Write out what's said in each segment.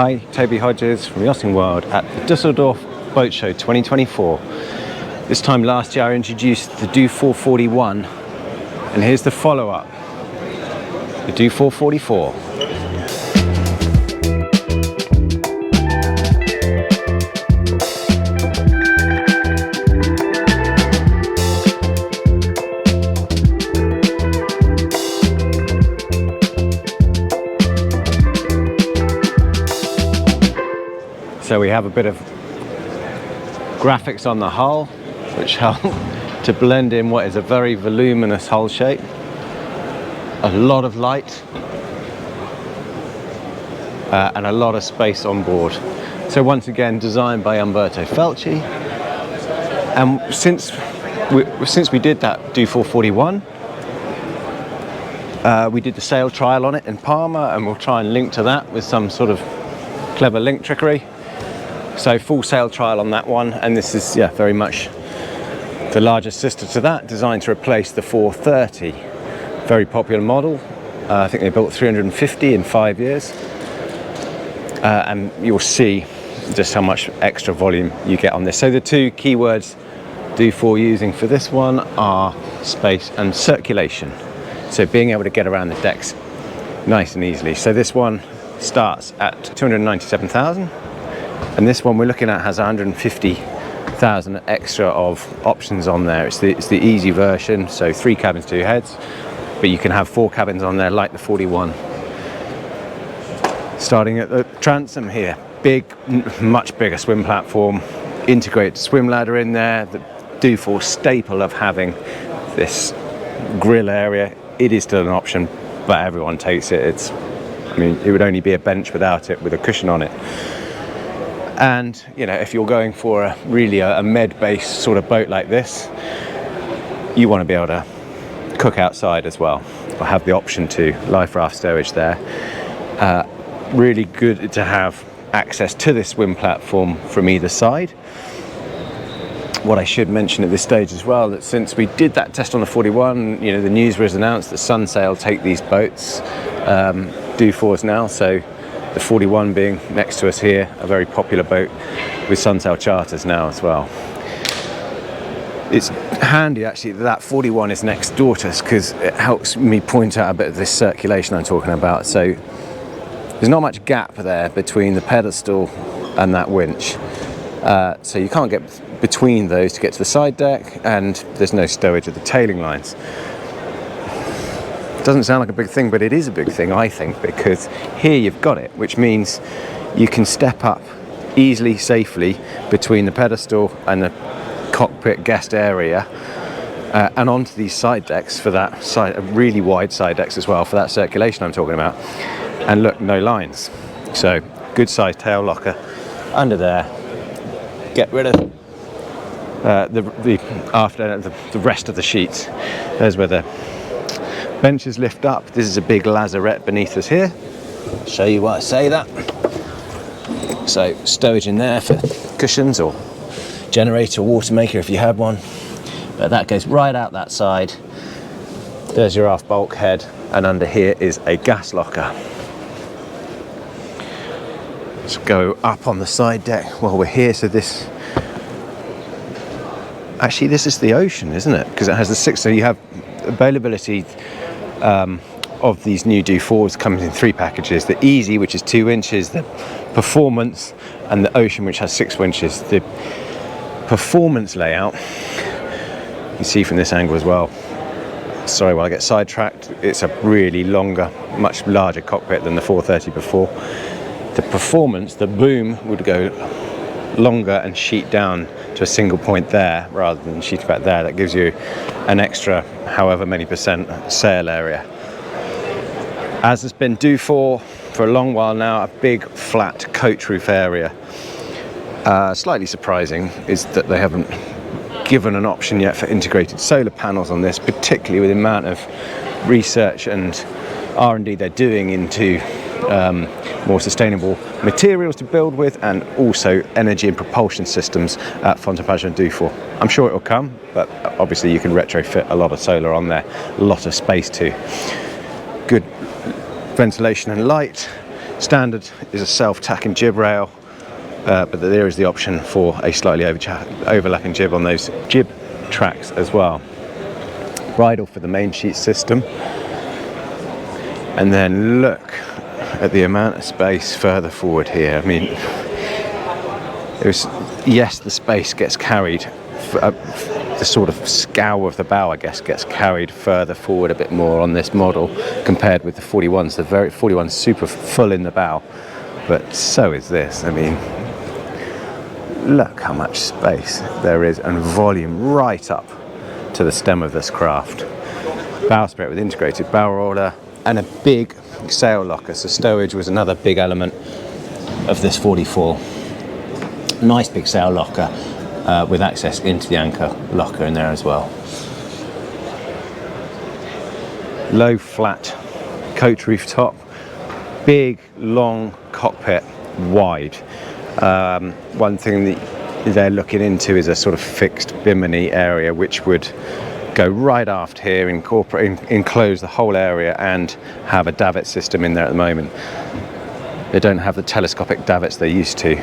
Hi, Toby Hodges from Yachting World at the Düsseldorf Boat Show 2024. This time last year I introduced the Dufour 41, and here's the follow-up, the Dufour 44. So we have a bit of graphics on the hull, which help to blend in what is a very voluminous hull shape. A lot of light and a lot of space on board. So once again, designed by Umberto Felci. And since we did that Dufour 41, we did the sail trial on it in Parma, and we'll try and link to that with some sort of clever link trickery. So full sail trial on that one, and this is very much the largest sister to that, designed to replace the 430. Very popular model. I think they built 350 in 5 years, and you'll see just how much extra volume you get on this. So the two keywords Dufour using for this one are space and circulation. So being able to get around the decks nice and easily. So this one starts at 297,000. And this one we're looking at has 150,000 extra of options on there. It's the easy version, so 3 cabins, 2 heads, but you can have 4 cabins on there like the 41. Starting at the transom here, big, much bigger swim platform, integrated swim ladder in there, the Dufour staple of having this grill area. It is still an option, but everyone takes it. I mean, it would only be a bench without it, with a cushion on it. And if you're going for a med-based sort of boat like this, you want to be able to cook outside as well, or have the option to life raft stowage there. Really good to have access to this swim platform from either side. What I should mention at this stage as well, that since we did that test on the 41, the news was announced that Sunsail take these boats, Dufours now, so the 41 being next to us here, a very popular boat with Sunsail charters now as well. It's handy actually that 41 is next door to us, because it helps me point out a bit of this circulation I'm talking about. So there's not much gap there between the pedestal and that winch. So you can't get between those to get to the side deck, and there's no stowage of the tailing lines. Doesn't sound like a big thing, but it is a big thing, I think, because here you've got it, which means you can step up easily, safely between the pedestal and the cockpit guest area, and onto these side decks for that side, really wide side decks as well, for that circulation I'm talking about. And look, no lines. So good sized tail locker under there. Get rid of the rest of the sheets. There's where the benches lift up. This is a big lazarette beneath us here. I'll show you why I say that. So stowage in there for cushions or generator, water maker if you had one. But that goes right out that side. There's your aft bulkhead, and under here is a gas locker. Let's go up on the side deck while we're here. So this is the ocean, isn't it? Because it has the 6, so you have availability of these new Dufours comes in 3 packages: the Easy, which is 2 inches, the Performance, and the Ocean, which has 6 inches. The Performance layout, you can see from this angle as well. Sorry, while I get sidetracked, it's a really longer, much larger cockpit than the 430 before. The Performance, the boom would go longer and sheet down to a single point there rather than sheet back there. That gives you an extra however many percent sail area. As has been Dufour for a long while now, a big flat coach roof area. Slightly surprising is that they haven't given an option yet for integrated solar panels on this, particularly with the amount of research and R&D they're doing into more sustainable materials to build with, and also energy and propulsion systems at Fontepage and Dufour. I'm sure it will come, but obviously you can retrofit a lot of solar on there, a lot of space too. Good ventilation and light, Standard is a self-tacking jib rail, but there is the option for a slightly overlapping jib on those jib tracks as well. Bridle for the main sheet system, and then look at the amount of space further forward here. I mean, yes, the space gets carried, the sort of scow of the bow, I guess, gets carried further forward a bit more on this model compared with the 41s. The 41's super full in the bow, but so is this. I mean, look how much space there is and volume right up to the stem of this craft. Bowsprit with integrated bow roller and a big sail locker, so stowage was another big element of this 44. Nice big sail locker with access into the anchor locker in there as well. Low flat coach roof top, big long cockpit, wide. One thing that they're looking into is a sort of fixed bimini area which would go right aft here, enclose the whole area and have a davit system in there at the moment. They don't have the telescopic davits they used to.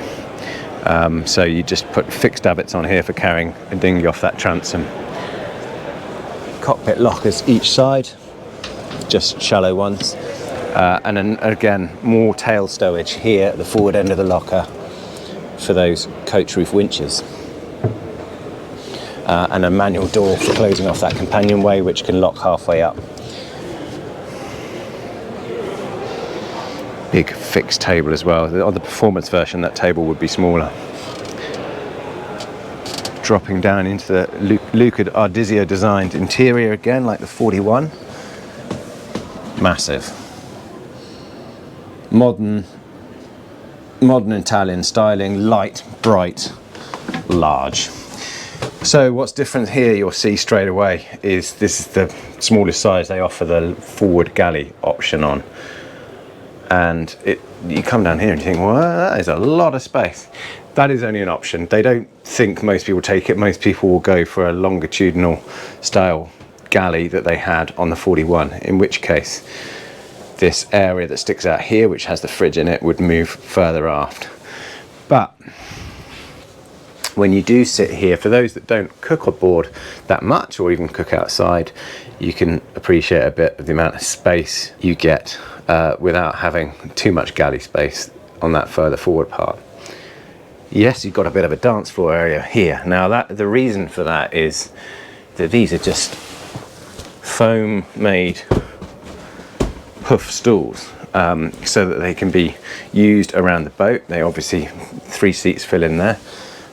So you just put fixed davits on here for carrying a dinghy off that transom. Cockpit lockers each side, just shallow ones. And then again, more tail stowage here at the forward end of the locker for those coach roof winches. And a manual door for closing off that companionway, which can lock halfway up. Big fixed table as well. On the performance version, that table would be smaller. Dropping down into the Lucid Ardizio designed interior again, like the 41. Massive. Modern Italian styling, light, bright, large. So what's different here, you'll see straight away, is this is the smallest size they offer the forward galley option on. And you come down here and you think, well, that is a lot of space. That is only an option. They don't think most people take it. Most people will go for a longitudinal style galley that they had on the 41, in which case this area that sticks out here, which has the fridge in it, would move further aft. But when you do sit here, for those that don't cook aboard that much or even cook outside, you can appreciate a bit of the amount of space you get without having too much galley space on that further forward part. Yes, you've got a bit of a dance floor area here. Now the reason for that is that these are just foam made puff stools, so that they can be used around the boat. They obviously 3 seats fill in there.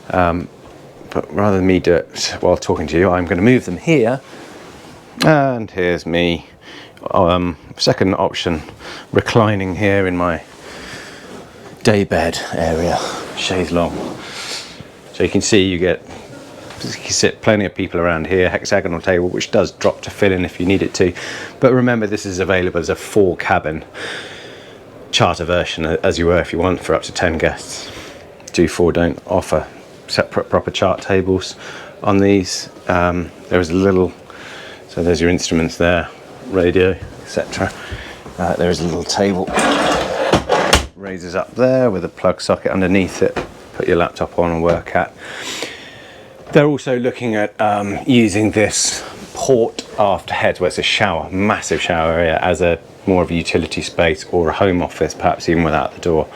But rather than me do it while talking to you, I'm going to move them here. And here's me, second option, reclining here in my day bed area, chaise longue. So you can see you can sit plenty of people around here, hexagonal table which does drop to fill in if you need it to. But remember, this is available as a 4 cabin charter version, as you were if you want, for up to 10 guests. Dufour don't offer separate proper chart tables on these. There is a little, so there's your instruments there, radio, etc. There is a little table, raises up there with a plug socket underneath it, put your laptop on and work at. They're also looking at using this port aft head, where it's a shower, massive shower area, as a more of a utility space or a home office, perhaps even without the door.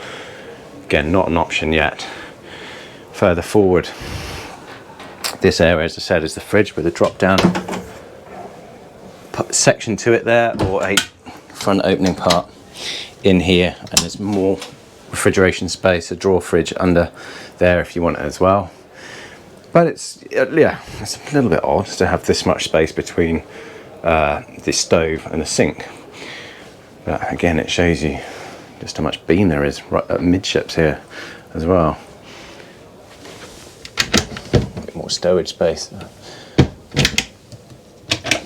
Again, not an option yet. Further forward, this area, as I said, is the fridge with a drop down section to it there, or a front opening part in here, and there's more refrigeration space, a drawer fridge under there if you want it as well. But it's a little bit odd to have this much space between the stove and the sink. But again, it shows you just how much beam there is right at midships here as well. A bit more stowage space.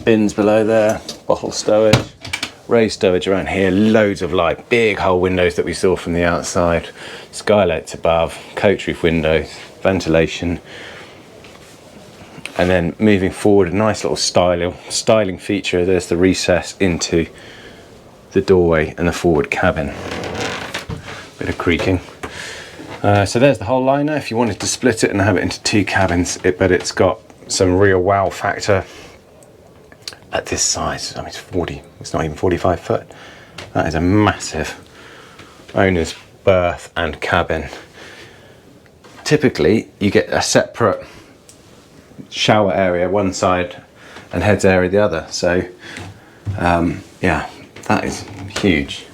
Bins below there, bottle stowage, raised stowage around here, loads of light, big hull windows that we saw from the outside, skylights above, coach roof windows, ventilation. And then moving forward, a nice little styling feature. There's the recess into the doorway and the forward cabin. Bit of creaking. So there's the whole liner. If you wanted to split it and have it into 2 cabins, but it's got some real wow factor at this size. I mean, it's not even 45 foot. That is a massive owner's berth and cabin. Typically, you get a separate shower area one side and heads area the other. So, yeah, that is huge.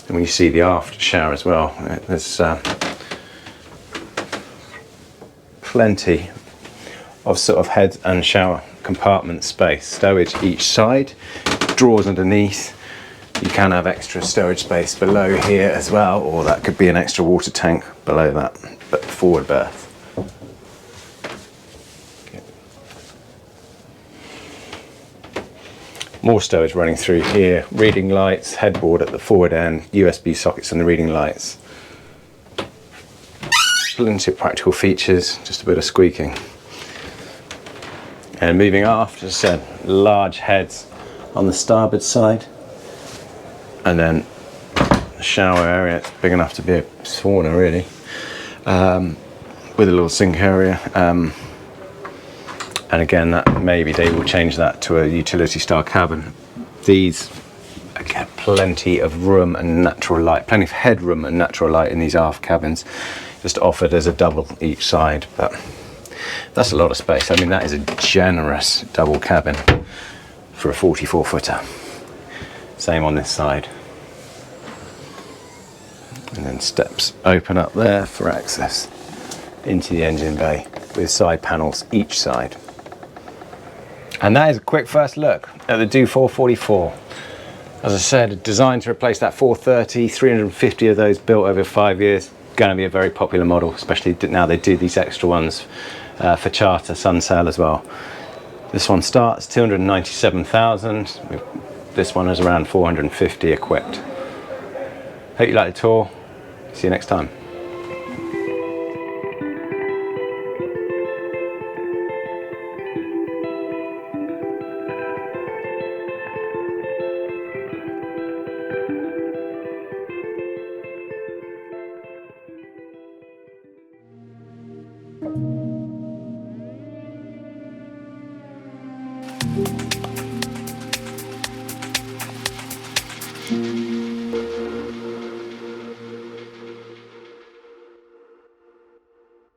And when you see the aft shower as well, there's plenty of sort of head and shower compartment space. Stowage each side, drawers underneath. You can have extra storage space below here as well, or that could be an extra water tank below that, but forward berth. More stowage running through here, reading lights, headboard at the forward end, USB sockets and the reading lights. Plenty of practical features, just a bit of squeaking. And moving aft, as I said, large heads on the starboard side. And then the shower area, it's big enough to be a sauna really, with a little sink area. And again, that maybe they will change that to a utility style cabin. These, again, plenty of room and natural light, plenty of headroom and natural light in these aft cabins, just offered as a double each side. But that's a lot of space. I mean, that is a generous double cabin for a 44 footer. Same on this side. And then steps open up there for access into the engine bay with side panels each side. And that is a quick first look at the Dufour 44. As I said, designed to replace that 430, 350 of those built over 5 years. Going to be a very popular model, especially now they do these extra ones for charter, sun sail as well. This one starts 297,000. This one is around 450 equipped. Hope you like the tour. See you next time.